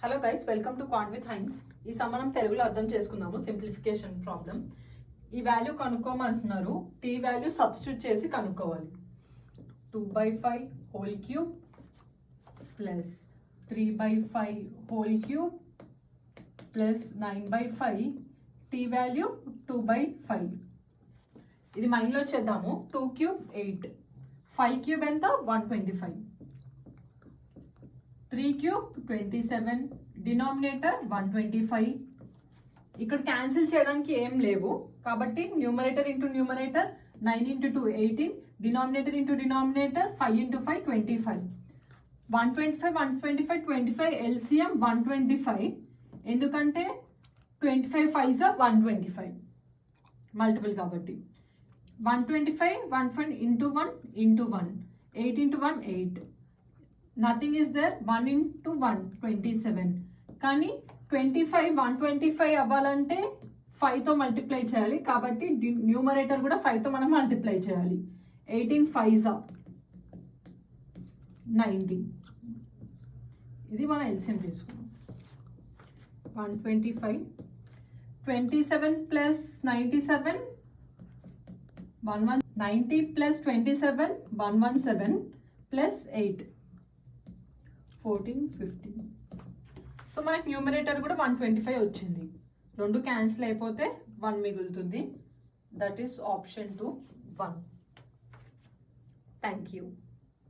Hello guys, welcome to quant with హైన్స్. ఈ మనం తెలుగులో అర్థం చేసుకుందాము. Simplification problem. ఈ వాల్యూ కనుక్కోమంటున్నారు. టీ వాల్యూ సబ్స్టిట్యూట్ చేసి కనుక్కోవాలి. 2/5 whole cube plus 3/5 whole cube plus 9/5 T value 2/5. ఇది మైండ్లో చేద్దాము. 2 క్యూబ్ 8, 5 క్యూబ్ ఎంత 125, 3 క్యూబ్ 27, డినామినేటర్ 125. ఇక్కడ క్యాన్సిల్ చేయడానికి ఏం లేవు కాబట్టి numerator into numerator 9 into 2 18, denominator into denominator 5 into 5 25. 125 125 25 LCM 125. ఎందుకంటే 25 5s 125 మల్టిపుల్ కాబట్టి 125 1 into 1 into 1, 8 into 1 8. Nothing is there. 1 into 1 27. కానీ 25 125 అవ్వాలంటే 5తో మల్టిప్లై చేయాలి కాబట్టి న్యూమరేటర్ కూడా 5తో మనం మల్టిప్లై చేయాలి. 18 5s 90. ఇది మన ఎల్సిఎం తీసుకున్నాం. 125 27 ప్లస్ 97 90 ప్లస్ 27 117 ప్లస్ 8 14 15. సో మనకి న్యూమరేటర్ కూడా 125 వచ్చింది. 2 క్యాన్సిల్ అయిపోతే 1 మిగులుతుంది. That is option 2 1. Thank you.